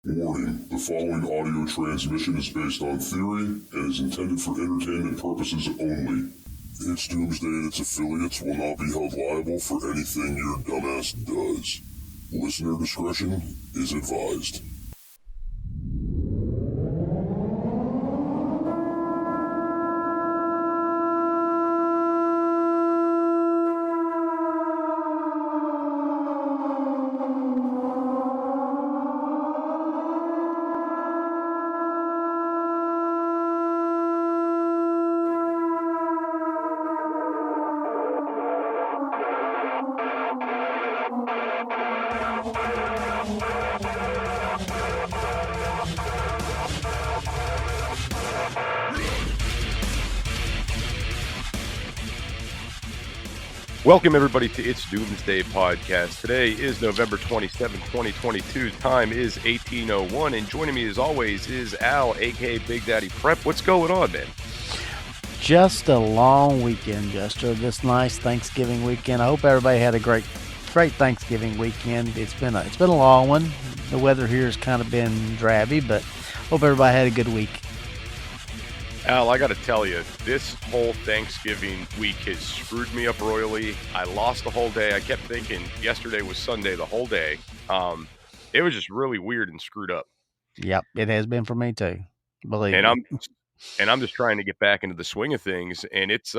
Warning, the following audio transmission is based on theory and is intended for entertainment purposes only. It's Doomsday and its affiliates will not be held liable for anything your dumbass does. Listener discretion is advised. Welcome, everybody, to It's Doomsday podcast. Today is November 27, 2022. Time is 18:01, and joining me, as always, is Al, a.k.a. Big Daddy Prep. What's going on, man? Just a long weekend, Jester. This nice Thanksgiving weekend. I hope everybody had a great Thanksgiving weekend. It's been a long one. The weather here has kind of been drabby, but hope everybody had a good week. Al, I got to tell you, this whole Thanksgiving week has screwed me up royally. I lost the whole day. I kept thinking yesterday was Sunday the whole day. It was just really weird and screwed up. Yep, it has been for me too. Believe me. I'm just trying to get back into the swing of things, and it's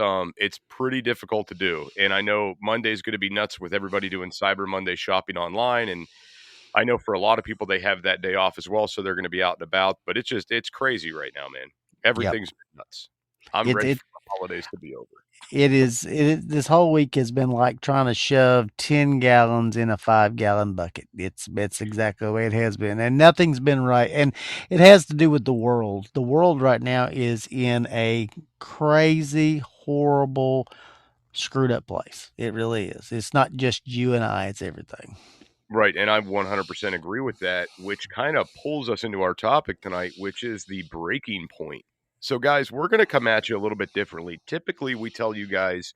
pretty difficult to do. And I know Monday's going to be nuts with everybody doing Cyber Monday shopping online, and I know for a lot of people they have that day off as well, so they're going to be out and about. But it's crazy right now, man. Everything's nuts. I'm ready for the holidays to be over. It is. This whole week has been like trying to shove 10 gallons in a 5-gallon bucket. It's exactly the way it has been, and nothing's been right. And it has to do with the world. The world right now is in a crazy, horrible, screwed up place. It really is. It's not just you and I. It's everything. Right, and I 100% agree with that, which kind of pulls us into our topic tonight, which is the breaking point. So, guys, we're going to come at you a little bit differently. Typically, we tell you guys,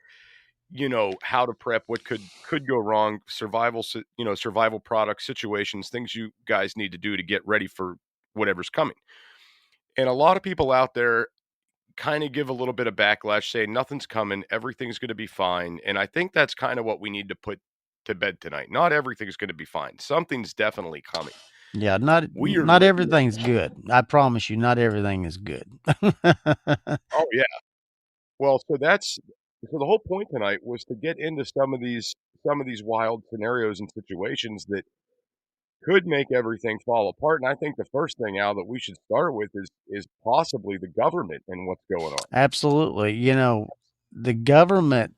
how to prep, what could go wrong, survival product situations, things you guys need to do to get ready for whatever's coming. And a lot of people out there kind of give a little bit of backlash, saying nothing's coming, everything's going to be fine. And I think that's kind of what we need to put to bed tonight. Not everything's going to be fine. Something's definitely coming. Yeah, not everything's good. I promise you, not everything is good. Oh yeah. Well, so the whole point tonight was to get into some of these wild scenarios and situations that could make everything fall apart. And I think the first thing, Al, that we should start with is possibly the government and what's going on. Absolutely. The government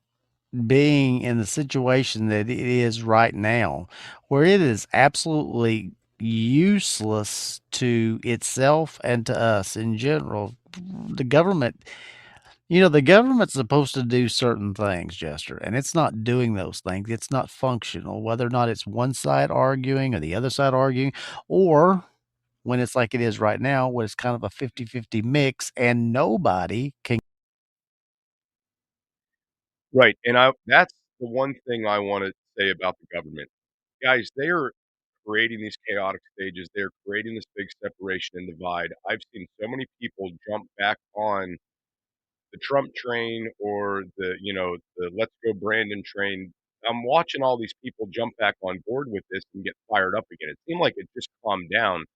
being in the situation that it is right now, where it is absolutely useless to itself and to us in general. The government's supposed to do certain things, Jester, and it's not doing those things. It's not functional, whether or not it's one side arguing or the other side arguing, or when it's like it is right now, where it's kind of a 50-50 mix and nobody can. Right. And that's the one thing I want to say about the government. Guys, they are creating these chaotic stages. They're creating this big separation and divide. I've seen so many people jump back on the Trump train or the Let's Go Brandon train. I'm watching all these people jump back on board with this and get fired up again. It seemed like it just calmed down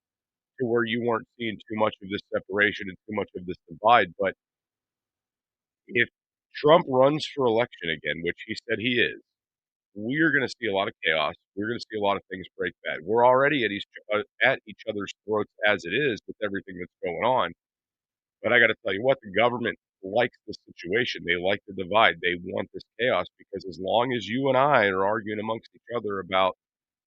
to where you weren't seeing too much of this separation and too much of this divide. But if Trump runs for election again, which he said he is, we're going to see a lot of chaos. We're going to see a lot of things break bad. We're already at each other's throats as it is with everything that's going on. But I got to tell you what, the government likes this situation. They like the divide. They want this chaos because as long as you and I are arguing amongst each other about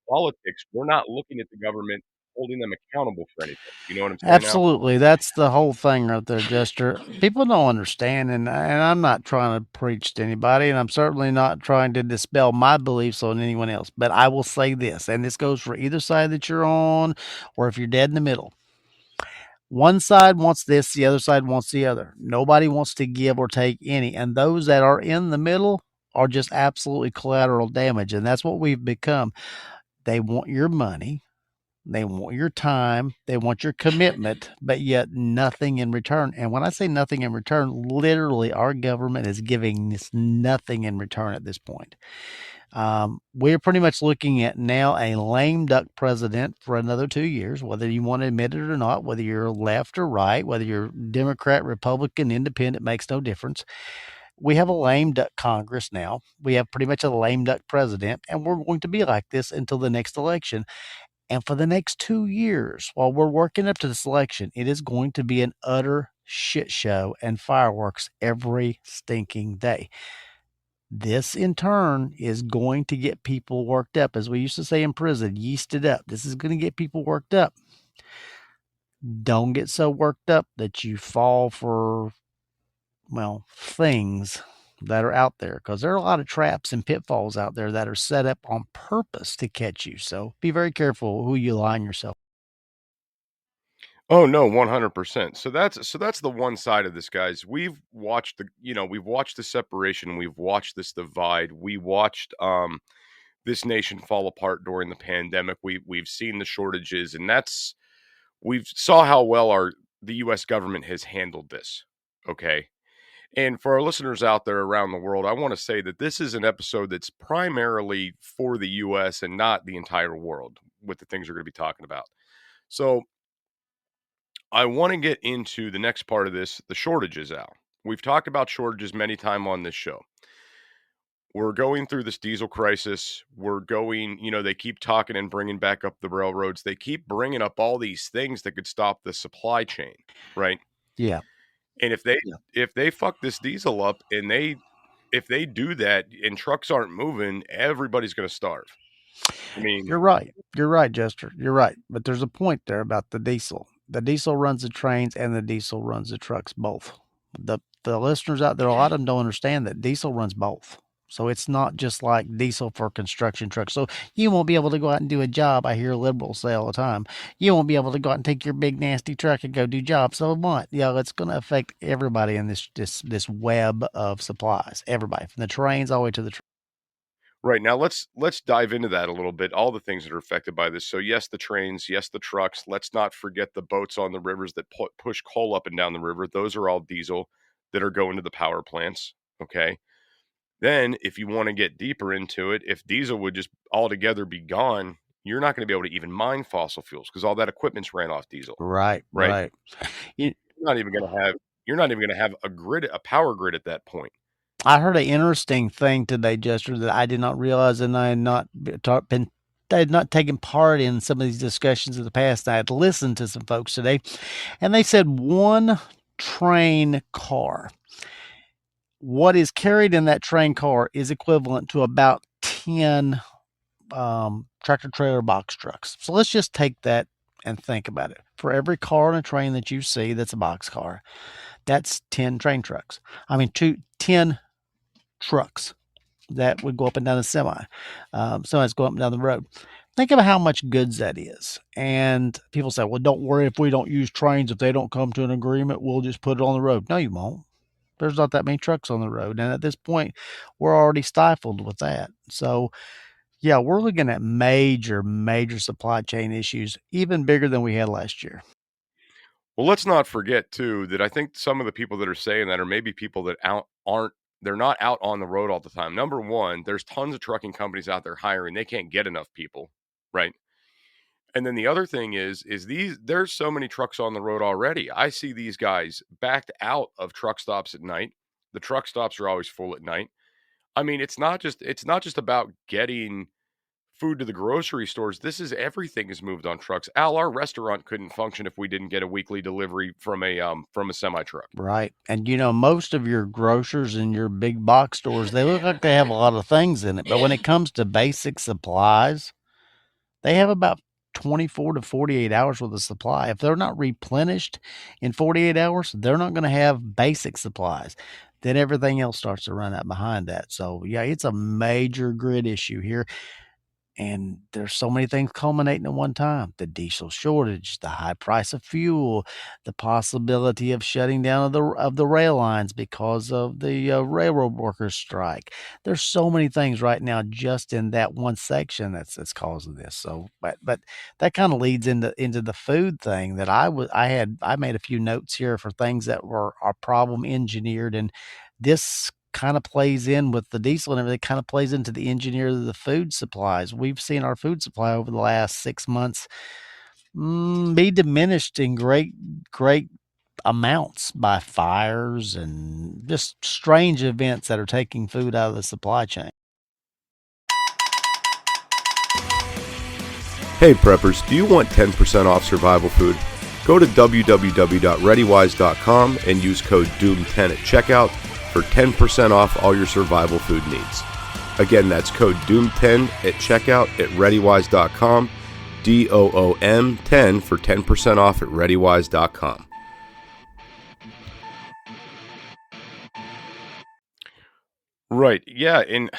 politics, we're not looking at the government holding them accountable for anything. You know what I'm saying? Absolutely. That's the whole thing right there, Jester. People don't understand, and I'm not trying to preach to anybody, and I'm certainly not trying to dispel my beliefs on anyone else. But I will say this, and this goes for either side that you're on, or if you're dead in the middle. One side wants this, the other side wants the other. Nobody wants to give or take any, and those that are in the middle are just absolutely collateral damage, and that's what we've become. They want your money. They want your time, they want your commitment, but yet nothing in return. And when I say nothing in return, literally our government is giving us nothing in return at this point. We're pretty much looking at now a lame duck president for another 2 years, whether you want to admit it or not, whether you're left or right, whether you're Democrat, Republican, Independent, makes no difference. We have a lame duck Congress now. We have pretty much a lame duck president, and we're going to be like this until the next election. And for the next 2 years, while we're working up to this election, it is going to be an utter shit show and fireworks every stinking day. This, in turn, is going to get people worked up. As we used to say in prison, yeast it up. This is going to get people worked up. Don't get so worked up that you fall for, well, things that are out there, because there are a lot of traps and pitfalls out there that are set up on purpose to catch you. So be very careful who you line yourself. Oh no, 100%. So that's the one side of this, guys. We've watched the separation, we've watched this divide, we watched this nation fall apart during the pandemic. We've seen the shortages, and we've saw how well the US government has handled this. Okay. And for our listeners out there around the world, I want to say that this is an episode that's primarily for the US and not the entire world with the things we're going to be talking about. So I want to get into the next part of this, the shortages, Al. We've talked about shortages many times on this show. We're going through this diesel crisis. They keep talking and bringing back up the railroads. They keep bringing up all these things that could stop the supply chain, right? Yeah. And if they fuck this diesel up and if they do that and trucks aren't moving, everybody's going to starve. I mean, You're right. You're right, Jester. You're right. But there's a point there about the diesel. The diesel runs the trains and the diesel runs the trucks, both. The listeners out there, a lot of them don't understand that diesel runs both. So it's not just like diesel for construction trucks. So you won't be able to go out and do a job. I hear liberals say all the time. You won't be able to go out and take your big nasty truck and go do jobs. So what? Yeah, it's going to affect everybody in this web of supplies. Everybody, from the trains all the way to the trucks. Right, now let's dive into that a little bit, all the things that are affected by this. So yes, the trains, yes, the trucks. Let's not forget the boats on the rivers that push coal up and down the river. Those are all diesel that are going to the power plants, okay? Then if you want to get deeper into it, if diesel would just altogether be gone, you're not going to be able to even mine fossil fuels because all that equipment's ran off diesel. Right. You're not even going to have a power grid at that point. I heard an interesting thing today, Jester, that I did not realize, and I had not taken part in some of these discussions in the past. I had listened to some folks today, and they said one train car, what is carried in that train car is equivalent to about 10 tractor trailer box trucks. So let's just take that and think about it. For every car on a train that you see that's a box car, that's 10 train trucks. 10 trucks that would go up and down the semi. Semis go up and down the road. Think about how much goods that is. And people say, well, don't worry if we don't use trains. If they don't come to an agreement, we'll just put it on the road. No, you won't. There's not that many trucks on the road. And at this point, we're already stifled with that. So, yeah, we're looking at major, major supply chain issues, even bigger than we had last year. Well, let's not forget, too, that I think some of the people that are saying that are maybe people that they're not out on the road all the time. Number one, there's tons of trucking companies out there hiring. They can't get enough people, right? And then the other thing is there's so many trucks on the road already. I see these guys backed out of truck stops at night. The truck stops are always full at night. I mean, it's not just about getting food to the grocery stores. This is everything is moved on trucks. Al, our restaurant couldn't function if we didn't get a weekly delivery from a semi truck. Right. And most of your grocers and your big box stores, they look like they have a lot of things in it. But when it comes to basic supplies, they have about 24 to 48 hours worth of supply. If they're not replenished in 48 hours, they're not going to have basic supplies. Then everything else starts to run out behind that. So, yeah, it's a major grid issue here. And there's so many things culminating at one time: the diesel shortage, the high price of fuel, the possibility of shutting down of the rail lines because of the railroad workers strike. There's so many things right now just in that one section that's causing this. So, but that kind of leads into the food thing that I made a few notes here for things that are problem engineered, and this kind of plays in with the diesel and everything, kind of plays into the engineer of the food supplies. We've seen our food supply over the last 6 months be diminished in great amounts by fires and just strange events that are taking food out of the supply chain. Hey preppers, do you want 10% off survival food? Go to www.readywise.com and use code DOOM10 at checkout for 10% off all your survival food needs. Again, that's code DOOM10 at checkout at readywise.com, DOOM10 for 10% off at readywise.com. Right. Yeah, and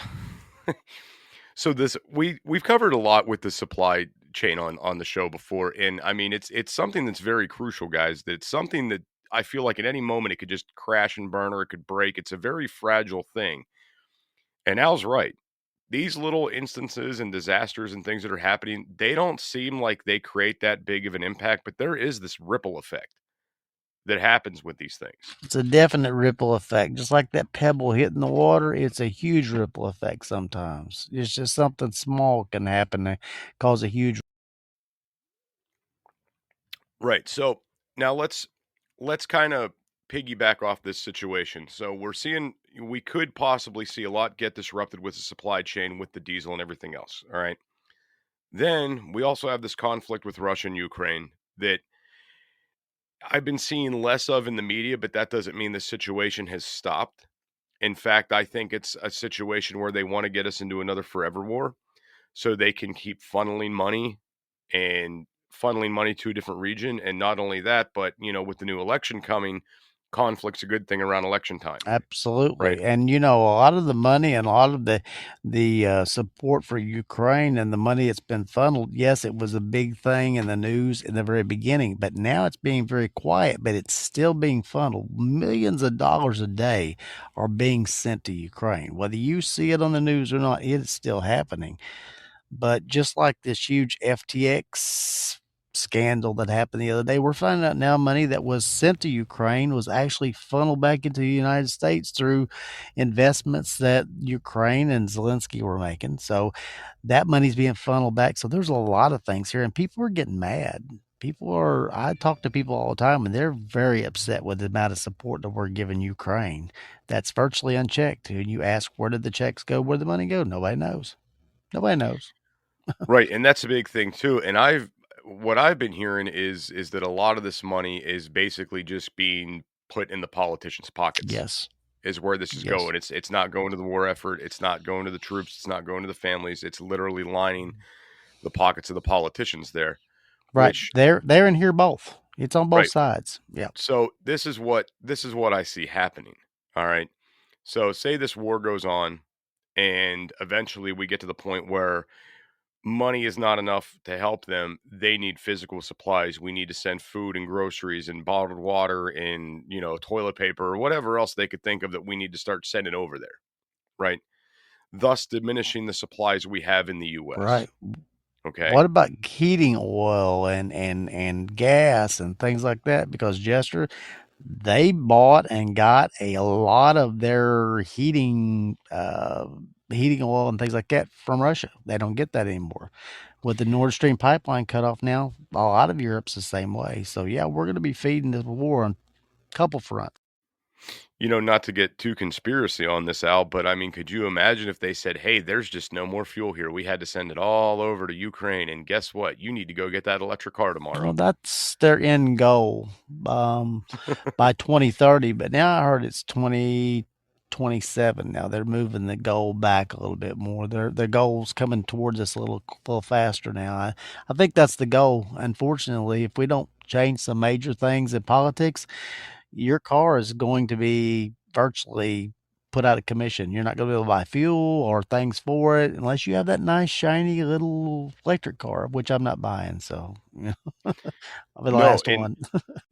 so we've covered a lot with the supply chain on the show before, and I mean it's something that's very crucial, guys. It's something that I feel like at any moment it could just crash and burn or it could break. It's a very fragile thing. And Al's right. These little instances and disasters and things that are happening, they don't seem like they create that big of an impact, but there is this ripple effect that happens with these things. It's a definite ripple effect. Just like that pebble hitting the water, it's a huge ripple effect sometimes. It's just something small can happen to cause a huge. Right. So now let's kind of piggyback off this situation. So we could possibly see a lot get disrupted with the supply chain with the diesel and everything else. All right. Then we also have this conflict with Russia and Ukraine that I've been seeing less of in the media, but that doesn't mean the situation has stopped. In fact, I think it's a situation where they want to get us into another forever war so they can keep funneling money to a different region. And not only that, but, with the new election coming, conflict's a good thing around election time. Absolutely. Right. And a lot of the money and a lot of the support for Ukraine and the money that's been funneled, yes, it was a big thing in the news in the very beginning, but now it's being very quiet, but it's still being funneled. Millions of dollars a day are being sent to Ukraine. Whether you see it on the news or not, it is still happening. But just like this huge FTX scandal that happened the other day, we're finding out now money that was sent to Ukraine was actually funneled back into the United States through investments that Ukraine and Zelensky were making. So that money's being funneled back. So there's a lot of things here, and people are getting mad. I talk to people all the time, and they're very upset with the amount of support that we're giving Ukraine. That's virtually unchecked. And you ask, where did the checks go? Where did the money go? Nobody knows. Nobody knows. Right. And that's a big thing too. And what I've been hearing is that a lot of this money is basically just being put in the politicians' pockets. Yes. Is where this is going. It's not going to the war effort. It's not going to the troops. It's not going to the families. It's literally lining the pockets of the politicians there. Right. They're in here both. It's on both sides. Yeah. So this is what I see happening. All right. So say this war goes on and eventually we get to the point where money is not enough to help them. They need physical supplies. We need to send food and groceries and bottled water and, toilet paper or whatever else they could think of that we need to start sending over there. Right. Thus diminishing the supplies we have in the U.S. Right. Okay. What about heating oil and gas and things like that? Because Jester, they bought and got a lot of their heating oil and things like that from Russia. They don't get that anymore. With the Nord Stream pipeline cut off now, a lot of Europe's the same way. So yeah, we're going to be feeding this war on a couple fronts. Not to get too conspiracy on this, Al, but I mean, could you imagine if they said, hey, there's just no more fuel here. We had to send it all over to Ukraine. And guess what? You need to go get that electric car tomorrow. Well, that's their end goal by 2030. But now I heard it's 2027. Now they're moving the goal back a little bit more. Their goal's coming towards us a little faster now. I think that's the goal. Unfortunately, if we don't change some major things in politics, your car is going to be virtually put out of commission. You're not going to be able to buy fuel or things for it unless you have that nice, shiny little electric car, which I'm not buying. So, I'll be the No, last and one.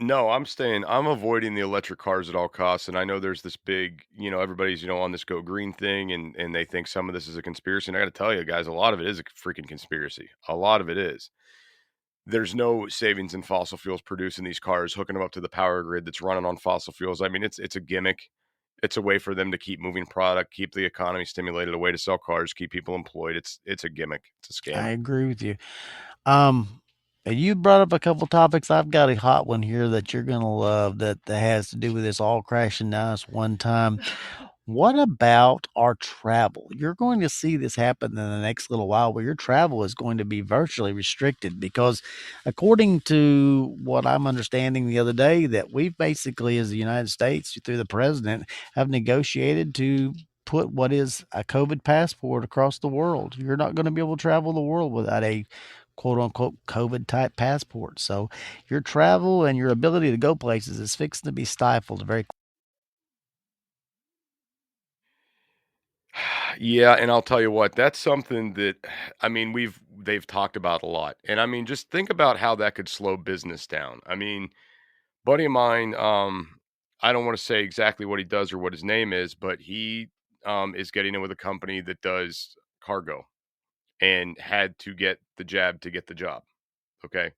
no, I'm avoiding the electric cars at all costs, and I know there's this big, everybody's, on this go green thing, and they think some of this is a conspiracy, and I gotta tell you guys, a lot of it is a freaking conspiracy. A lot of it is. There's no savings in fossil fuels producing these cars, hooking them up to the power grid that's running on fossil fuels. I mean, it's a gimmick. It's a way for them to keep moving product, keep the economy stimulated, a way to sell cars, keep people employed. It's a gimmick. It's a scam. I agree with you. And you brought up a couple topics. I've got a hot one here that you're going to love that has to do with this all crashing down at one time. What about our travel? You're going to see this happen in the next little while where your travel is going to be virtually restricted because according to what I'm understanding the other day, that we've basically, as the United States, through the president, have negotiated to put what is a COVID passport across the world. You're not going to be able to travel the world without a quote unquote COVID type passport. So your travel and your ability to go places is fixing to be stifled very quickly. Yeah, and I'll tell you what, that's something that I mean, they've talked about a lot. And I mean, just think about how that could slow business down. I mean, buddy of mine, I don't want to say exactly what he does or what his name is, but he is getting in with a company that does cargo and had to get the jab to get the job. Okay.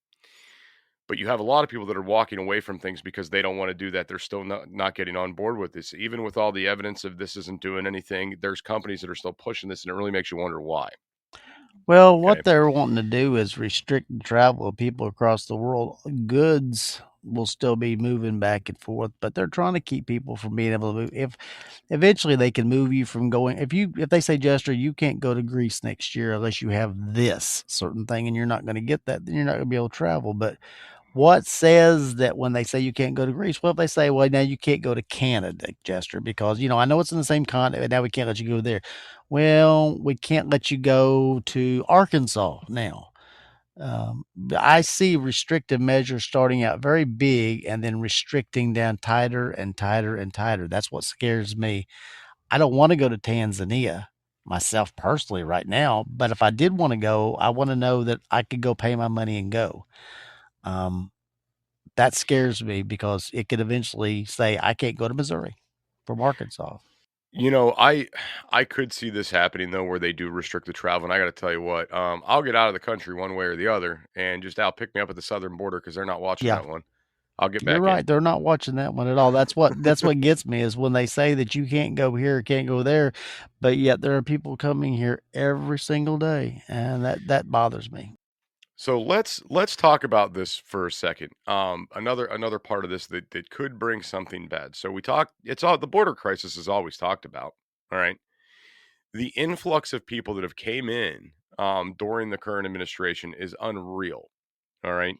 But you have a lot of people that are walking away from things because they don't want to do that. They're still not getting on board with this. Even with all the evidence of this isn't doing anything, there's companies that are still pushing this, and it really makes you wonder why. Well, what they're wanting to do is restrict the travel of people across the world. Goods will still be moving back and forth, but they're trying to keep people from being able to move. If eventually they can move you from going, if they say, Jester, you can't go to Greece next year unless you have this certain thing, and you're not going to get that, then you're not going to be able to travel. But what says that when they say you can't go to Greece? Well, if they say, well, now you can't go to Canada, Jester, because, I know it's in the same continent, but now we can't let you go there. Well, we can't let you go to Arkansas now. I see restrictive measures starting out very big and then restricting down tighter and tighter and tighter. That's what scares me. I don't want to go to Tanzania myself personally right now, but if I did want to go, I want to know that I could go pay my money and go. That scares me because it could eventually say I can't go to Missouri from Arkansas. I could see this happening though, where they do restrict the travel. And I got to tell you what, I'll get out of the country one way or the other, and just pick me up at the southern border because they're not watching that one. I'll get back. You're right; they're not watching that one at all. That's what gets me is when they say that you can't go here, can't go there, but yet there are people coming here every single day, and that bothers me. So let's talk about this for a second. Another part of this that could bring something bad. So the border crisis is always talked about. All right. The influx of people that have came in during the current administration is unreal. All right.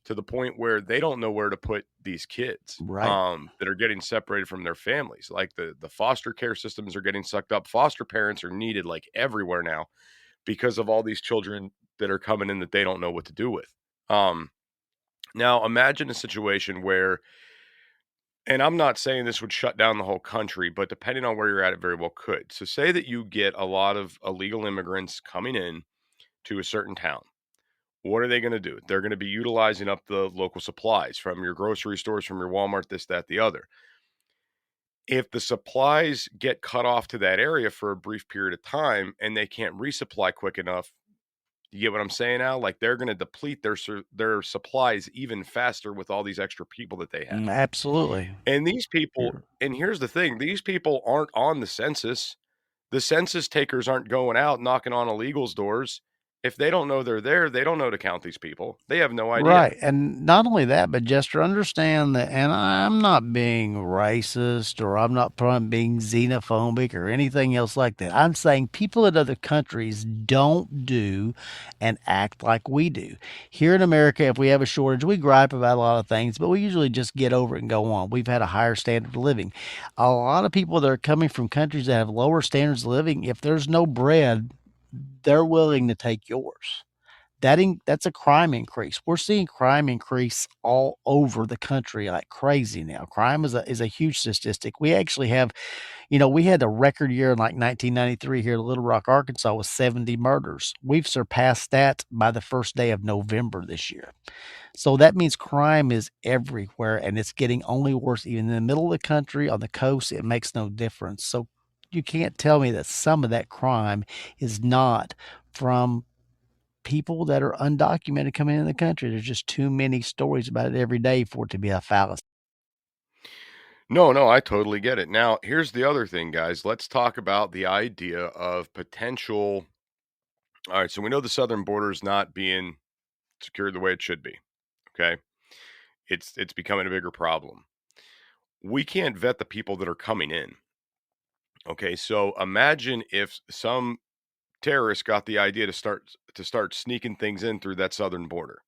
To the point where they don't know where to put these kids that are getting separated from their families. Like the foster care systems are getting sucked up. Foster parents are needed like everywhere now because of all these children that are coming in that they don't know what to do with. Now imagine a situation where, and I'm not saying this would shut down the whole country, but depending on where you're at, it very well could. So say that you get a lot of illegal immigrants coming in to a certain town. What are they going to do? They're going to be utilizing up the local supplies from your grocery stores, from your Walmart, this, that, the other. If the supplies get cut off to that area for a brief period of time and they can't resupply quick enough, you get what I'm saying now? Like they're going to deplete their supplies even faster with all these extra people that they have. Absolutely. And these people, and here's the thing, these people aren't on the census. The census takers aren't going out knocking on illegals' doors. If they don't know they're there, they don't know to count these people. They have no idea. Right. And not only that, but Jester, understand that, and I'm not being racist or I'm not being xenophobic or anything else like that. I'm saying people in other countries don't do and act like we do. Here in America, if we have a shortage, we gripe about a lot of things, but we usually just get over it and go on. We've had a higher standard of living. A lot of people that are coming from countries that have lower standards of living, if there's no bread, they're willing to take yours. that's a crime increase. We're seeing crime increase all over the country like crazy now. Crime is a huge statistic. We actually have, we had a record year in like 1993 here in Little Rock, Arkansas, with 70 murders. We've surpassed that by the first day of November this year. So that means crime is everywhere, and it's getting only worse. Even in the middle of the country, on the coast, it makes no difference. So you can't tell me that some of that crime is not from people that are undocumented coming in the country. There's just too many stories about it every day for it to be a fallacy. No, I totally get it. Now, here's the other thing, guys. Let's talk about the idea of potential. All right, so we know the southern border is not being secured the way it should be. Okay, it's becoming a bigger problem. We can't vet the people that are coming in. Okay, so imagine if some terrorists got the idea to start sneaking things in through that southern border,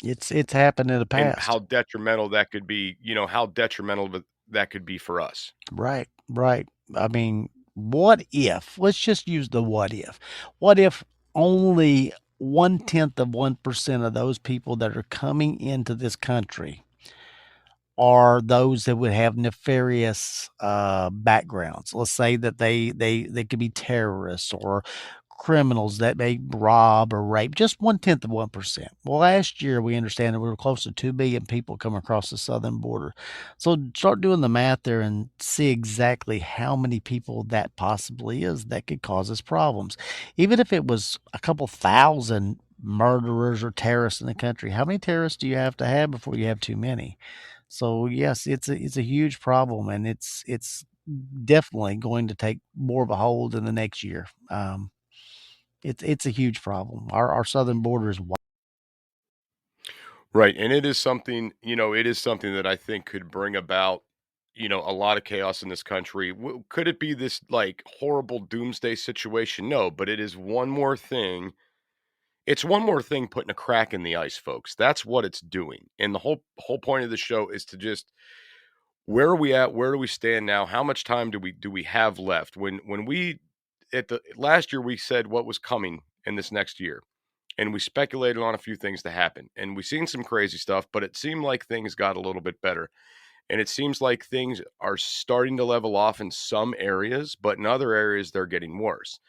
It's happened in the and past. how detrimental that could be. How detrimental that could be for us. Right, right. I mean, what if, let's just use the what if. What if only 0.1% of those people that are coming into this country are those that would have nefarious backgrounds? Let's say that they could be terrorists or criminals that may rob or rape. Just 0.1%. Well, last year we understand that we were close to 2 billion people coming across the southern border. So start doing the math there and see exactly how many people that possibly is that could cause us problems. Even if it was a couple thousand murderers or terrorists in the country, how many terrorists do you have to have before you have too many? So yes, it's a huge problem, and it's definitely going to take more of a hold in the next year. It's a huge problem. Our southern border is Right, and it is something, that I think could bring about, a lot of chaos in this country. Could it be this like horrible doomsday situation? No, but it is one more thing. It's one more thing putting a crack in the ice, folks. That's what it's doing. And the whole point of the show is to just, where are we at? Where do we stand now? How much time do we have left? When we at the last year we said what was coming in this next year, and we speculated on a few things to happen, and we've seen some crazy stuff, but it seemed like things got a little bit better. And it seems like things are starting to level off in some areas, but in other areas they're getting worse.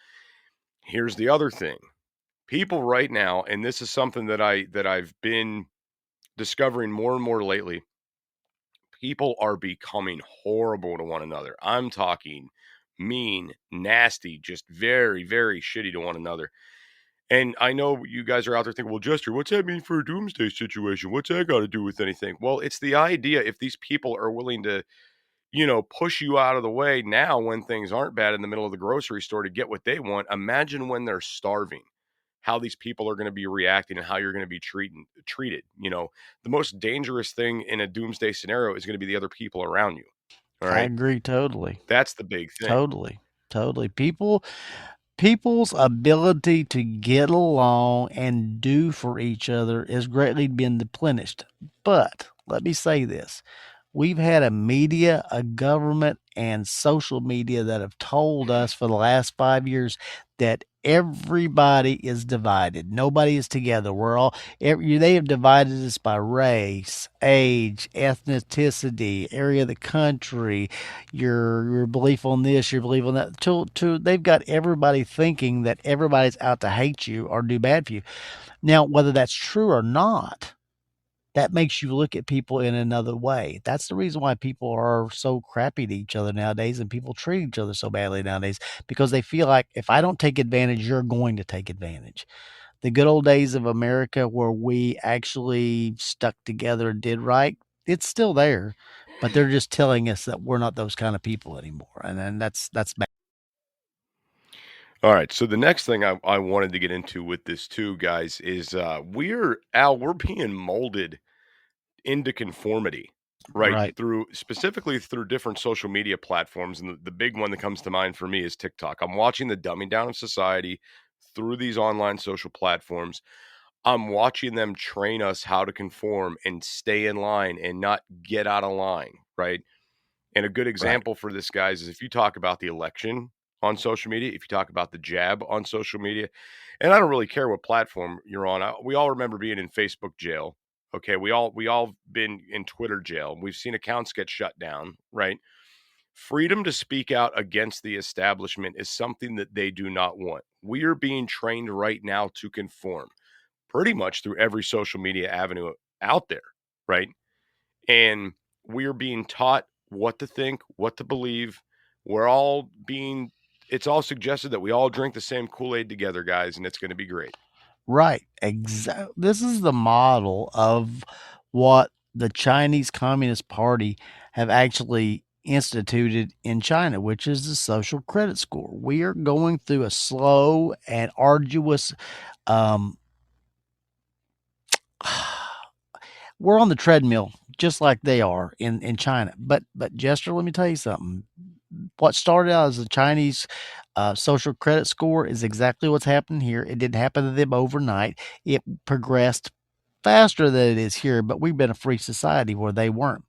Here's the other thing. People right now, and this is something that I've been discovering more and more lately, people are becoming horrible to one another. I'm talking mean, nasty, just very, very shitty to one another. And I know you guys are out there thinking, well, Jester, what's that mean for a doomsday situation? What's that got to do with anything? Well, it's the idea, if these people are willing to, push you out of the way now when things aren't bad in the middle of the grocery store to get what they want, imagine when they're starving, how these people are going to be reacting and how you're going to be treated. The most dangerous thing in a doomsday scenario is going to be the other people around you. All I right. agree totally. That's the big thing. Totally. People's ability to get along and do for each other is greatly been diminished. But let me say this. We've had a media, a government, and social media that have told us for the last 5 years that everybody is divided. Nobody is together. They have divided us by race, age, ethnicity, area of the country, your belief on this, your belief on that. They've got everybody thinking that everybody's out to hate you or do bad for you. Now, whether that's true or not, that makes you look at people in another way. That's the reason why people are so crappy to each other nowadays, and people treat each other so badly nowadays, because they feel like if I don't take advantage, you're going to take advantage. The good old days of America where we actually stuck together and did right, it's still there, but they're just telling us that we're not those kind of people anymore. And then that's bad. All right. So the next thing I wanted to get into with this too, guys, is we're being molded into conformity, right? Right. Specifically through different social media platforms. And the big one that comes to mind for me is TikTok. I'm watching the dumbing down of society through these online social platforms. I'm watching them train us how to conform and stay in line and not get out of line, right? And a good example for this, guys, is if you talk about the election on social media, if you talk about the jab on social media, and I don't really care what platform you're on. We all remember being in Facebook jail. Okay, we all been in Twitter jail. We've seen accounts get shut down, right? Freedom to speak out against the establishment is something that they do not want. We are being trained right now to conform pretty much through every social media avenue out there, right? And we are being taught what to think, what to believe. It's all suggested that we all drink the same Kool-Aid together, guys, and it's going to be great. Right. Exactly. This is the model of what the Chinese Communist Party have actually instituted in China, which is the social credit score. We are going through a slow and arduous we're on the treadmill just like they are in China. But Jester, let me tell you something. What started out as a Chinese social credit score is exactly what's happening here. It didn't happen to them overnight. It progressed faster than it is here, but we've been a free society where they weren't.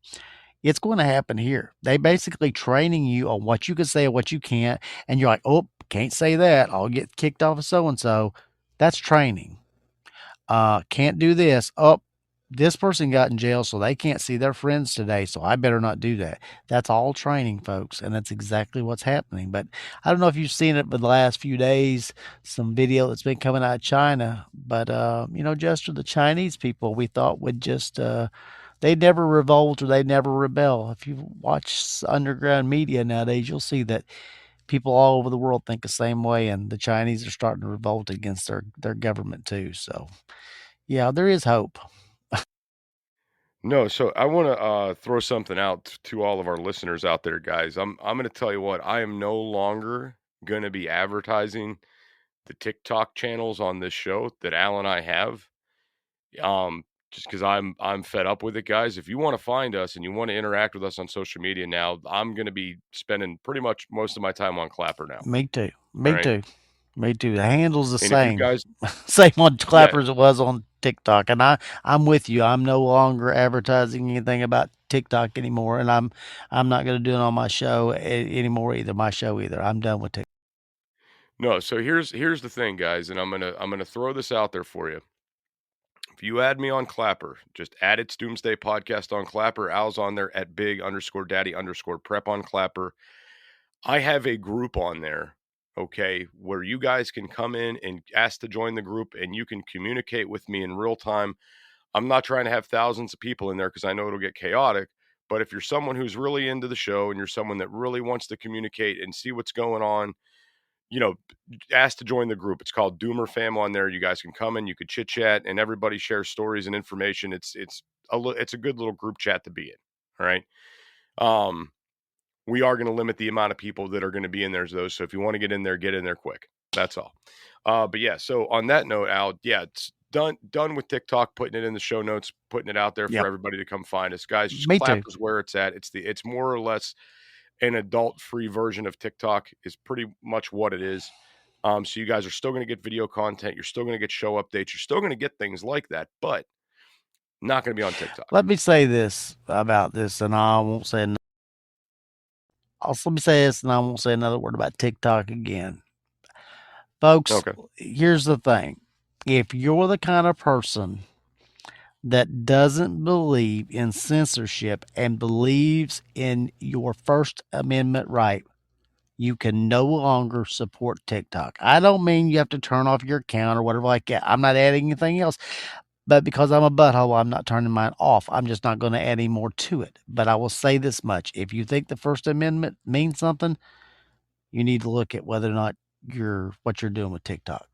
It's going to happen here. They basically training you on what you can say and what you can't, and you're like, oh, can't say that. I'll get kicked off of so and so. That's training. Can't do this. Oh, this person got in jail, so they can't see their friends today, so I better not do that. That's all training, folks, and that's exactly what's happening. But I don't know if you've seen it for the last few days, some video that's been coming out of China. But, Jester, the Chinese people we thought would just, they'd never revolt or they'd never rebel. If you watch underground media nowadays, you'll see that people all over the world think the same way, and the Chinese are starting to revolt against their government too. So, yeah, there is hope. No, so I want to throw something out to all of our listeners out there, guys. I'm going to tell you what, I am no longer going to be advertising the TikTok channels on this show that Al and I have. Just because I'm fed up with it, guys. If you want to find us and you want to interact with us on social media now, I'm going to be spending pretty much most of my time on Clapper now. Me too. Right? Me too. The handle's the And same. if you guys, same on Clapper as it was on TikTok. And I'm with you. I'm no longer advertising anything about TikTok anymore, and I'm not going to do it on my show anymore either. My show either. I'm done with TikTok. No, so here's the thing, guys, and I'm gonna throw this out there for you. If you add me on Clapper, just add It's Doomsday Podcast on Clapper. Al's on there at big_daddy_prep on Clapper. I have a group on there, okay, where you guys can come in and ask to join the group and you can communicate with me in real time. I'm not trying to have thousands of people in there because I know it'll get chaotic. But if you're someone who's really into the show and you're someone that really wants to communicate and see what's going on, ask to join the group. It's called Doomer Fam on there. You guys can come in, you could chit chat, and everybody shares stories and information. It's a good little group chat to be in. All right. We are going to limit the amount of people that are going to be in there, though. So if you want to get in there quick. That's all. But yeah, so on that note, Al, yeah, it's done with TikTok, putting it in the show notes, putting it out there for everybody to come find us. Guys, just Clapper's where it's at. It's more or less an adult-free version of TikTok is pretty much what it is. So you guys are still going to get video content. You're still going to get show updates. You're still going to get things like that, but not going to be on TikTok. Let me say this about this, and I won't say let me say this, and I won't say another word about TikTok again. Folks, Here's the thing. If you're the kind of person that doesn't believe in censorship and believes in your First Amendment right, you can no longer support TikTok. I don't mean you have to turn off your account or whatever like that. I'm not adding anything else. But because I'm a butthole, I'm not turning mine off. I'm just not going to add any more to it. But I will say this much. If you think the First Amendment means something, you need to look at whether or not what you're doing with TikTok.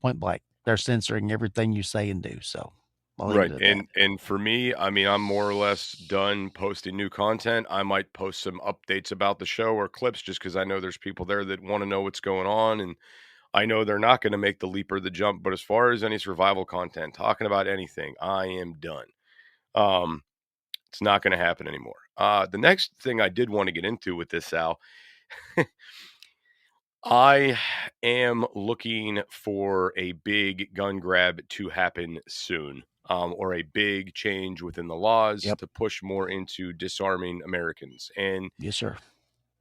Point blank. They're censoring everything you say and do. So right. And for me, I mean, I'm more or less done posting new content. I might post some updates about the show or clips just because I know there's people there that want to know what's going on. And I know they're not going to make the leap or the jump. But as far as any survival content, talking about anything, I am done. It's not going to happen anymore. The next thing I did want to get into with this, Sal, I am looking for a big gun grab to happen soon, or a big change within the laws to push more into disarming Americans. And yes, sir.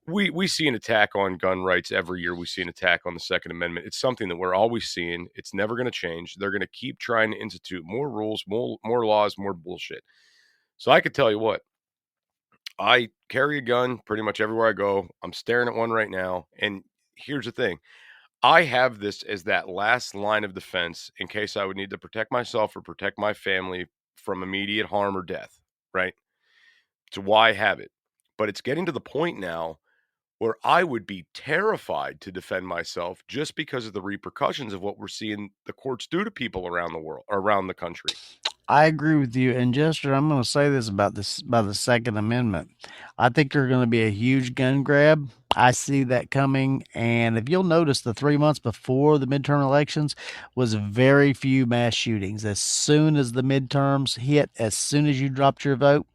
we see an attack on gun rights every year. We see an attack on the Second Amendment. It's something that we're always seeing. It's never going to change. They're going to keep trying to institute more rules, more laws, more bullshit. So I could tell you what, I carry a gun pretty much everywhere I go. I'm staring at one right now. And here's the thing. I have this as that last line of defense in case I would need to protect myself or protect my family from immediate harm or death, right? So why have it? But it's getting to the point now where I would be terrified to defend myself just because of the repercussions of what we're seeing the courts do to people around the world, around the country. I agree with you. And Jester, I'm going to say this about the Second Amendment. I think there's going to be a huge gun grab. I see that coming. And if you'll notice, the 3 months before the midterm elections was very few mass shootings. As soon as the midterms hit, as soon as you dropped your vote,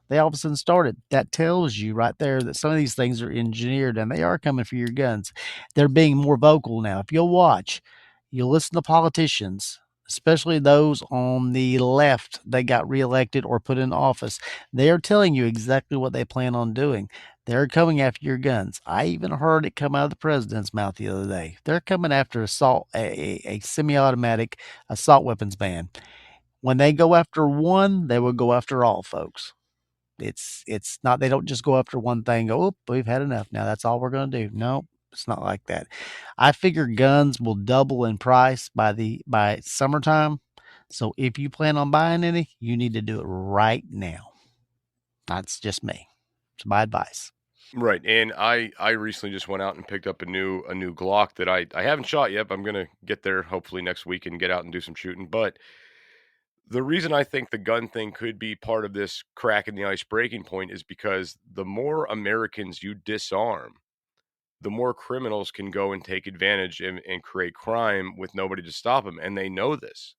they all of a sudden started. That tells you right there that some of these things are engineered and they are coming for your guns. They're being more vocal now. If you'll watch, you'll listen to politicians, especially those on the left that got reelected or put in office. They are telling you exactly what they plan on doing. They're coming after your guns. I even heard it come out of the president's mouth the other day. They're coming after a semi-automatic assault weapons ban. When they go after one, they will go after all, folks. It's not, they don't just go after one thing, go, "Oh, we've had enough now. That's all we're going to do." No, it's not like that. I figure guns will double in price by summertime. So if you plan on buying any, you need to do it right now. That's just me. It's my advice. Right. And I recently just went out and picked up a new Glock that I haven't shot yet, but I'm going to get there hopefully next week and get out and do some shooting. But the reason I think the gun thing could be part of this crack in the ice breaking point is because the more Americans you disarm, the more criminals can go and take advantage and create crime with nobody to stop them. And they know this,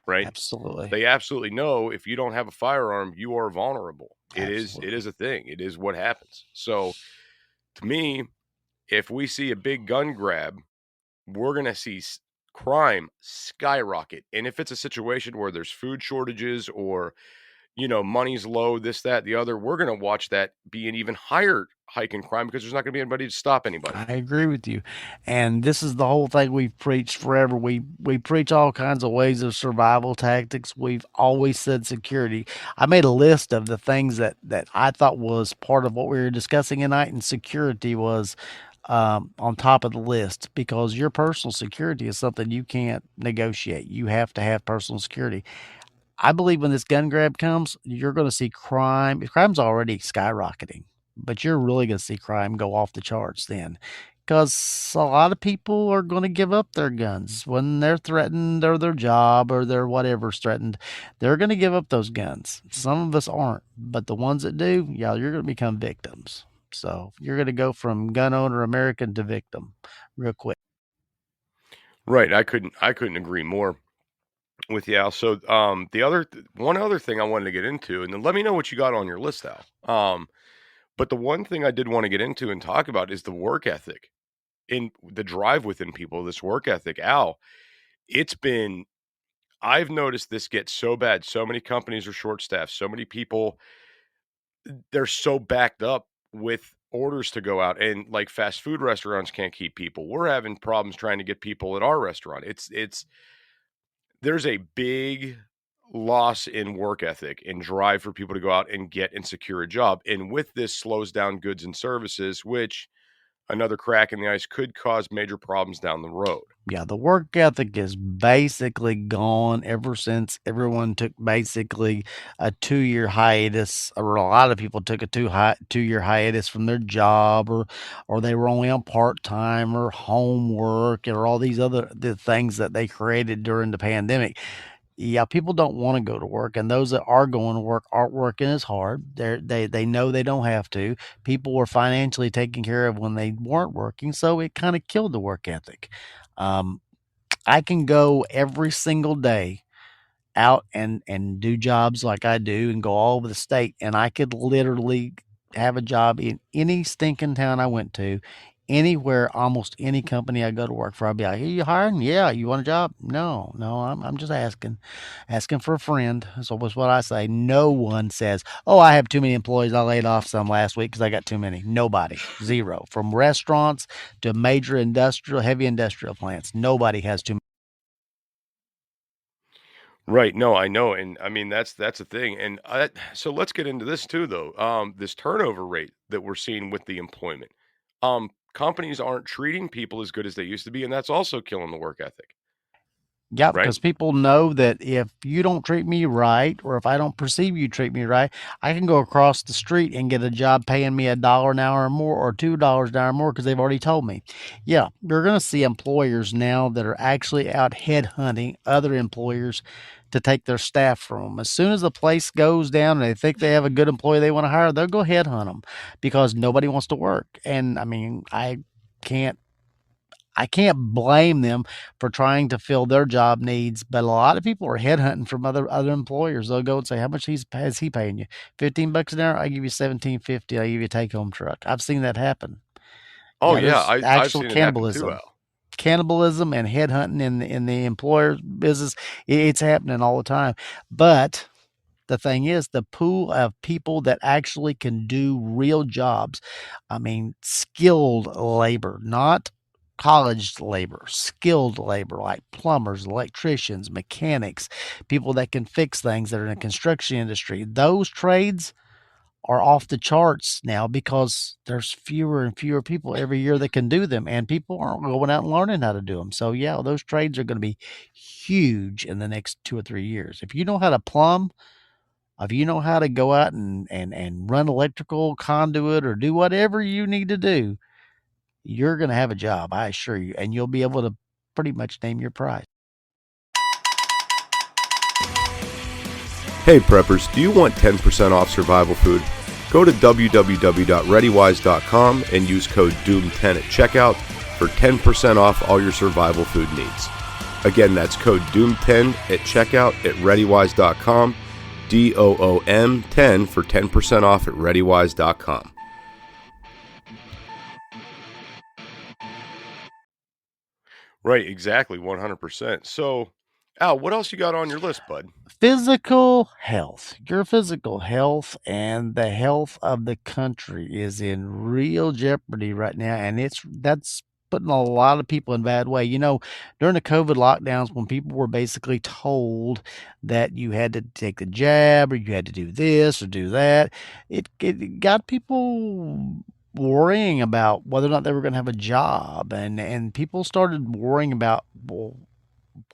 right? Absolutely. They absolutely know if you don't have a firearm, you are vulnerable. It is a thing. It is what happens. So to me, if we see a big gun grab, we're going to see crime skyrocket. And if it's a situation where there's food shortages or, money's low, this, that, the other, we're going to watch that be an even higher hike in crime because there's not going to be anybody to stop anybody. I agree with you. And this is the whole thing we've preached forever. We preach all kinds of ways of survival tactics. We've always said security. I made a list of the things that I thought was part of what we were discussing tonight, and security was on top of the list because your personal security is something you can't negotiate. You have to have personal security. I believe when this gun grab comes, you're going to see crime. Crime's already skyrocketing, but you're really going to see crime go off the charts then, because a lot of people are going to give up their guns when they're threatened or their job or their whatever's threatened. They're going to give up those guns. Some of us aren't, but the ones that do, yeah, you're going to become victims. So you're going to go from gun owner American to victim real quick. Right. I couldn't agree more with you, Al. So one other thing I wanted to get into, and then let me know what you got on your list, Al. But the one thing I did want to get into and talk about is the work ethic in the drive within people, this work ethic. Al, I've noticed this get so bad. So many companies are short staffed. So many people, they're so backed up with orders to go out, and like fast food restaurants can't keep people. We're having problems trying to get people at our restaurant. There's a big loss in work ethic and drive for people to go out and get and secure a job. And with this slows down goods and services, which another crack in the ice could cause major problems down the road. Yeah, the work ethic is basically gone ever since everyone took basically a 2-year hiatus, or a lot of people took a 2-year hiatus from their job, or they were only on part-time or homework or all these the things that they created during the pandemic. Yeah, people don't want to go to work, and those that are going to work aren't working as hard. They know they don't have to. People were financially taken care of when they weren't working, so it kind of killed the work ethic. I can go every single day out and do jobs like I do and go all over the state, and I could literally have a job in any stinking town I went to, anywhere, almost any company I go to work for, I'll be like, "Are you hiring? Yeah. You want a job? No, no. I'm just asking for a friend." So what's what I say. No one says, "Oh, I have too many employees. I laid off some last week because I got too many." Nobody, zero. From restaurants to major heavy industrial plants, nobody has too. Right. No, I know, and I mean that's the thing, and so let's get into this too, though. This turnover rate that we're seeing with the employment. Companies aren't treating people as good as they used to be, and that's also killing the work ethic, Yeah, right? because people know that if you don't treat me right, or if I don't perceive you treat me right, I can go across the street and get a job paying me $1 an hour or more, or $2 an hour or more, because they've already told me. Yeah, you're going to see employers now that are actually out headhunting other employers to take their staff from them. As soon as the place goes down and they think they have a good employee they want to hire, they'll go headhunt them because nobody wants to work. And I mean, can't I can't blame them for trying to fill their job needs, but a lot of people are headhunting from other employers. They'll go and say, "How much is he paying you? $15 an hour? I give you $17.50. I give you a take home truck." I've seen that happen. Oh Yeah, yeah, there's I've actual seen it happen too, cannibalism, Al. and headhunting in the employer business. It's happening all the time, but the thing is, the pool of people that actually can do real jobs, I mean, skilled labor, not college labor, skilled labor like plumbers, electricians, mechanics, people that can fix things that are in the construction industry. Those trades are off the charts now because there's fewer and fewer people every year that can do them, and people aren't going out and learning how to do them. So yeah, those trades are going to be huge in the next 2 or 3 years. If you know how to plumb, if you know how to go out and run electrical conduit or do whatever you need to do, you're going to have a job, I assure you, and you'll be able to pretty much name your price. Hey preppers, do you want 10% off survival food? Go to www.readywise.com and use code DOOM10 at checkout for 10% off all your survival food needs. Again, that's code DOOM10 at checkout at readywise.com, DOOM10 for 10% off at readywise.com. Right, exactly, 100%. So, Al, what else you got on your list, bud? Physical health. Your physical health and the health of the country is in real jeopardy right now, and that's putting a lot of people in a bad way. During the COVID lockdowns, when people were basically told that you had to take the jab or you had to do this or do that, it got people worrying about whether or not they were going to have a job, and people started worrying about, well,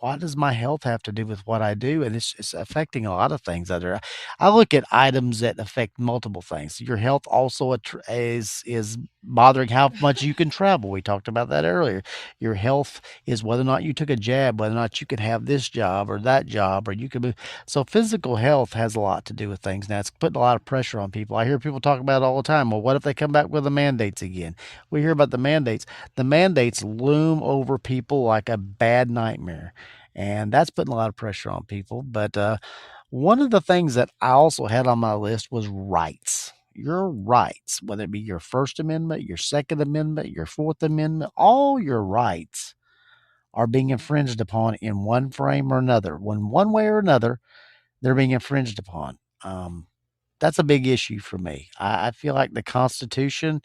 what does my health have to do with what I do? And it's affecting a lot of things out there. I look at items that affect multiple things. Your health also is bothering how much you can travel. We talked about that earlier. Your health is whether or not you took a jab, whether or not you can have this job or that job, or you can move. So physical health has a lot to do with things. Now it's putting a lot of pressure on people. I hear people talk about it all the time. Well, what if they come back with the mandates again? We hear about the mandates. The mandates loom over people like a bad nightmare, and that's putting a lot of pressure on people. But one of the things that I also had on my list was rights. Your rights, whether it be your First Amendment, your Second Amendment, your Fourth Amendment, all your rights are being infringed upon in one frame or another. One way or another, they're being infringed upon. That's a big issue for me. I feel like the Constitution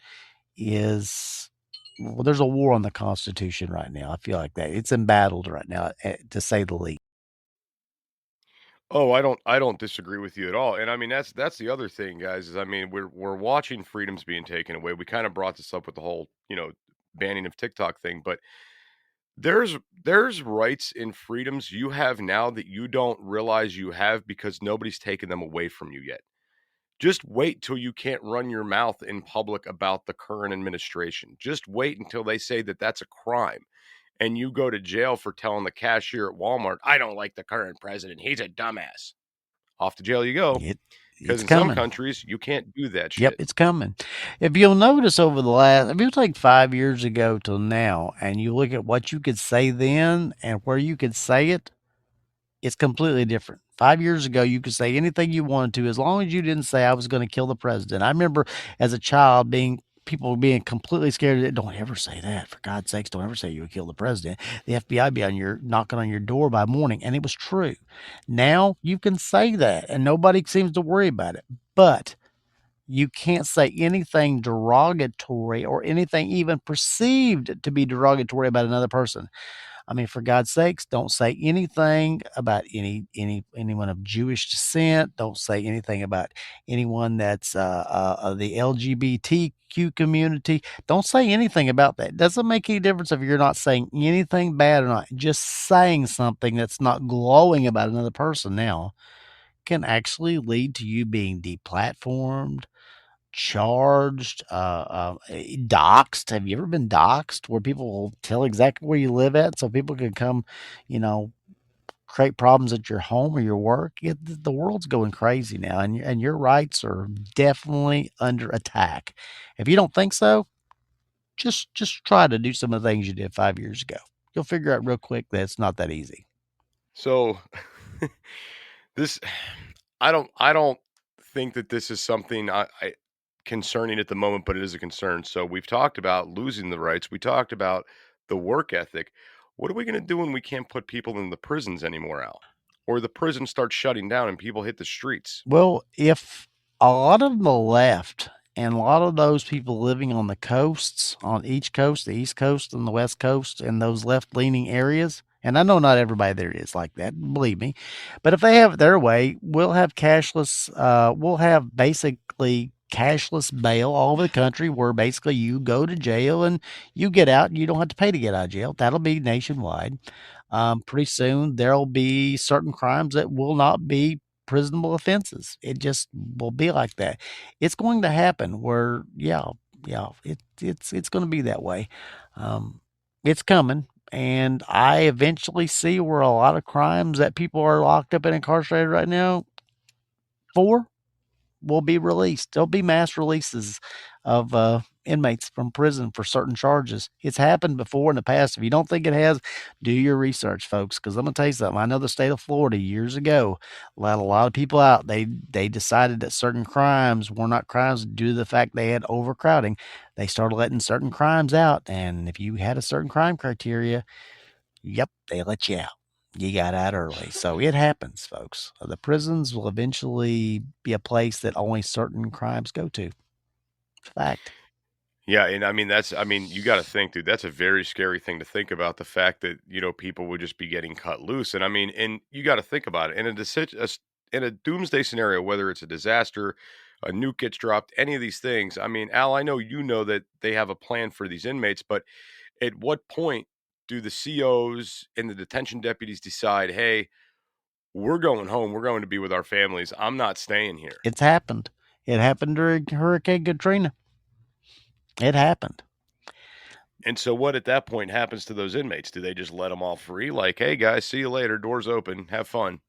is, well, there's a war on the Constitution right now. I feel like that it's embattled right now, to say the least. Oh, I don't disagree with you at all. And I mean that's the other thing, guys, is I mean we're watching freedoms being taken away. We kind of brought this up with the whole, banning of TikTok thing, but there's rights and freedoms you have now that you don't realize you have because nobody's taken them away from you yet. Just wait till you can't run your mouth in public about the current administration. Just wait until they say that that's a crime and you go to jail for telling the cashier at Walmart, "I don't like the current president. He's a dumbass." Off to jail you go. It Because it's in some coming. countries, you can't do that Yep, shit. it's coming. If you'll notice if you take 5 years ago till now, and you look at what you could say then and where you could say it, it's completely different. 5 years ago, you could say anything you wanted to, as long as you didn't say I was going to kill the president. I remember as a child being people being completely scared. Don't ever say that. For God's sakes, don't ever say you would kill the president. The FBI be knocking on your door by morning. And it was true. Now you can say that and nobody seems to worry about it. But you can't say anything derogatory or anything even perceived to be derogatory about another person. I mean, for God's sakes, don't say anything about anyone of Jewish descent. Don't say anything about anyone that's the LGBTQ community. Don't say anything about that. It doesn't make any difference if you're not saying anything bad or not. Just saying something that's not glowing about another person now can actually lead to you being deplatformed, charged, doxxed. Have you ever been doxxed where people will tell exactly where you live at so people can come, you know, create problems at your home or your work? The world's going crazy now, and your rights are definitely under attack. If you don't think so, just try to do some of the things you did 5 years ago. You'll figure out real quick that it's not that easy. So this, I don't think that this is something I concerning at the moment, but it is a concern. So we've talked about losing the rights. We talked about the work ethic. What are we going to do when we can't put people in the prisons anymore, Al? Or the prison starts shutting down and people hit the streets? Well, if a lot of the left and a lot of those people living on the coasts, on each coast, the East Coast and the West Coast, and those left leaning areas, and I know not everybody there is like that, believe me, but if they have it their way, we'll have we'll have basically cashless bail all over the country where basically you go to jail and you get out and you don't have to pay to get out of jail. That'll be nationwide. Pretty soon there'll be certain crimes that will not be prisonable offenses. It just will be like that. It's going to happen where, it's going to be that way. It's coming. And I eventually see where a lot of crimes that people are locked up and incarcerated right now for will be released. There'll be mass releases of inmates from prison for certain charges. It's happened before in the past. If you don't think it has, do your research, folks, because I'm going to tell you something. I know the state of Florida years ago let a lot of people out. They decided that certain crimes were not crimes due to the fact they had overcrowding. They started letting certain crimes out, and if you had a certain crime criteria, yep, they let you out. You got out early. So it happens, folks. The prisons will eventually be a place that only certain crimes go to. Fact. Yeah, and I mean, you got to think, dude, that's a very scary thing to think about, the fact that, people would just be getting cut loose. And I mean, and you got to think about it in a doomsday scenario, whether it's a disaster, a nuke gets dropped, any of these things. I mean, Al, I know that they have a plan for these inmates, but at what point do the COs and the detention deputies decide, hey, we're going home, we're going to be with our families, I'm not staying here? It's happened. It happened during Hurricane Katrina. It happened. And so what at that point happens to those inmates? Do they just let them all free? Like, hey guys, see you later, doors open, have fun.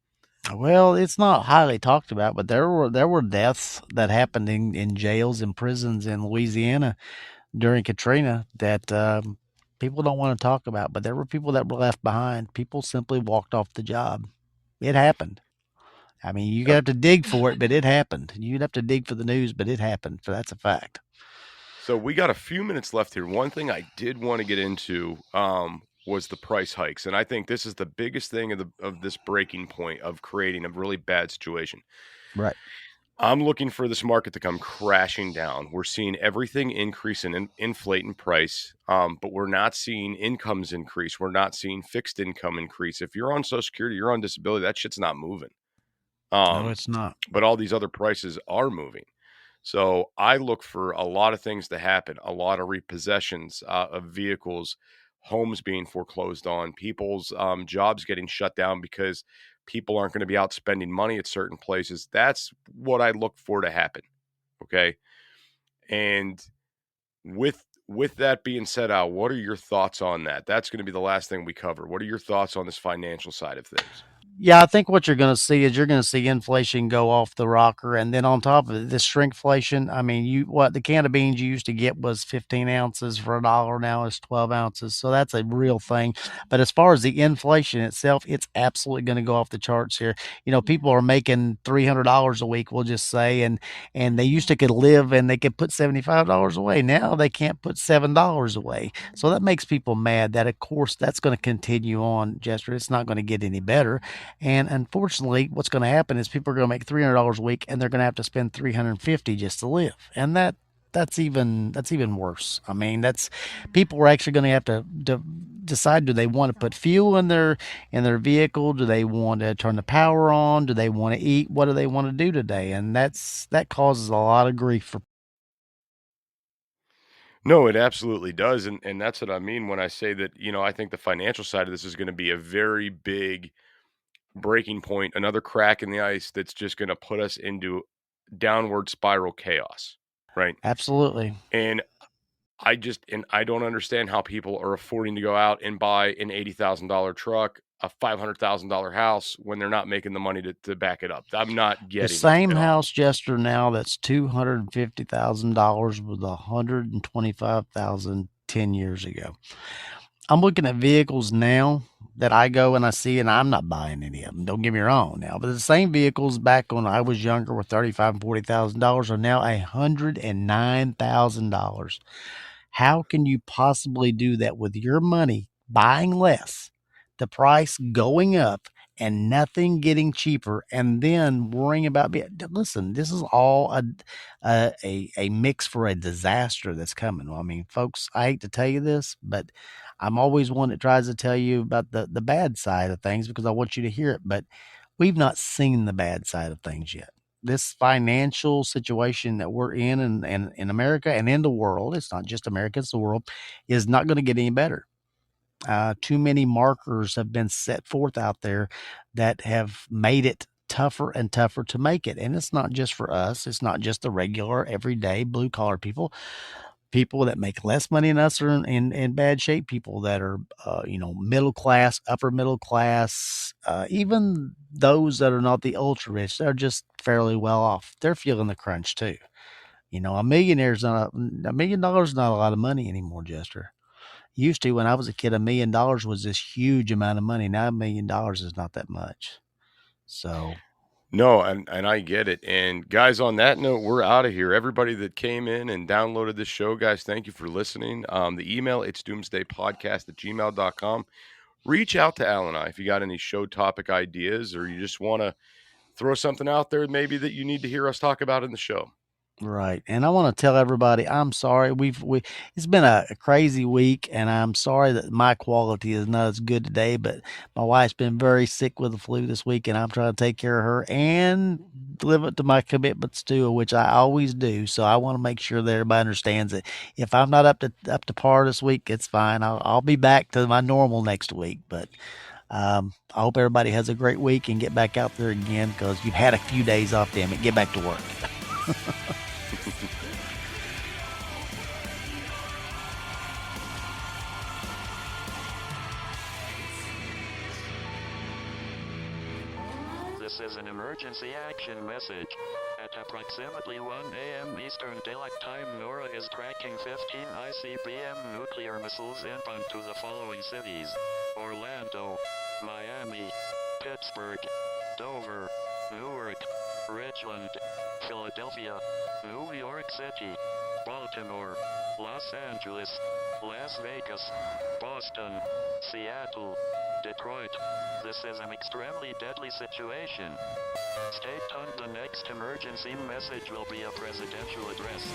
Well, it's not highly talked about, but there were deaths that happened in jails and prisons in Louisiana during Katrina that people don't want to talk about. But there were people that were left behind. People simply walked off the job. It happened. I mean, you have to dig for it, but it happened. You'd have to dig for the news, but it happened. So that's a fact. So we got a few minutes left here. One thing I did want to get into was the price hikes, and I think this is the biggest thing of this breaking point of creating a really bad situation. Right. I'm looking for this market to come crashing down. We're seeing everything increase and inflate in price, but we're not seeing incomes increase. We're not seeing fixed income increase. If you're on Social Security, you're on disability, that shit's not moving. No, it's not. But all these other prices are moving. So I look for a lot of things to happen, a lot of repossessions of vehicles, homes being foreclosed on, people's jobs getting shut down because people aren't going to be out spending money at certain places. That's what I look for to happen. Okay. And with that being said, Al, what are your thoughts on that? That's going to be the last thing we cover. What are your thoughts on this financial side of things? Yeah, I think what you're going to see is you're going to see inflation go off the rocker, and then on top of it, this shrinkflation. I mean, what the can of beans you used to get was 15 ounces for $1. Now it's 12 ounces, so that's a real thing. But as far as the inflation itself, it's absolutely going to go off the charts here. People are making $300 a week, we'll just say, and they used to could live and they could put $75 away. Now they can't put $7 away, so that makes people mad. That of course that's going to continue on, Jester. It's not going to get any better. And unfortunately, what's going to happen is people are going to make $300 a week, and they're going to have to spend $350 just to live, and that's even worse. I mean, that's people are actually going to have to decide: do they want to put fuel in their vehicle? Do they want to turn the power on? Do they want to eat? What do they want to do today? And that causes a lot of grief for. No, it absolutely does, and that's what I mean when I say that, I think the financial side of this is gonna be a very big breaking point, another crack in the ice that's just gonna put us into downward spiral chaos, right? Absolutely. And I don't understand how people are affording to go out and buy an $80,000 truck, a $500,000 house when they're not making the money to back it up. I'm not getting The it same at all. house, Jester, now that's $250,000 was $125,000 10 years ago. I'm looking at vehicles now that I go and I see, and I'm not buying any of them. Don't get me wrong now, but the same vehicles back when I was younger were $35,000 and $40,000 are now $109,000. How can you possibly do that with your money buying less, the price going up, and nothing getting cheaper, and then worrying about listen, this is all a mix for a disaster that's coming. I mean, folks, I hate to tell you this, but I'm always one that tries to tell you about the bad side of things because I want you to hear it. But we've not seen the bad side of things yet. This financial situation that we're in America and in the world, it's not just America, it's the world, is not going to get any better. Too many markers have been set forth out there that have made it tougher and tougher to make it. And it's not just for us. It's not just the regular, everyday blue collar people. People that make less money than us are in bad shape. People that are, middle class, upper middle class, even those that are not the ultra rich, they're just fairly well off. They're feeling the crunch too. A $1 million is not a lot of money anymore, Jester. Used to, when I was a kid, $1 million was this huge amount of money. Now $1 million is not that much. So No, and I get it. And guys, on that note, we're out of here. Everybody that came in and downloaded this show, guys, thank you for listening. The email, it's doomsdaypodcast@gmail.com. Reach out to Al and I if you got any show topic ideas or you just want to throw something out there maybe that you need to hear us talk about in the show. right. And I want to tell everybody, I'm sorry. It's been a crazy week, and I'm sorry that my quality is not as good today, but my wife's been very sick with the flu this week, and I'm trying to take care of her and live up to my commitments too, which I always do. So I want to make sure that everybody understands that if I'm not up to par this week, it's fine. I'll be back to my normal next week, but I hope everybody has a great week and get back out there again because you've had a few days off, damn it. Get back to work. This is an emergency action message. At approximately 1 a.m. Eastern Daylight Time, NORAD is tracking 15 ICBM nuclear missiles inbound to the following cities: Orlando, Miami, Pittsburgh, Dover, Newark, Richland, Philadelphia, New York City, Baltimore, Los Angeles, Las Vegas, Boston, Seattle, Detroit. This is an extremely deadly situation. Stay tuned. The next emergency message will be a presidential address.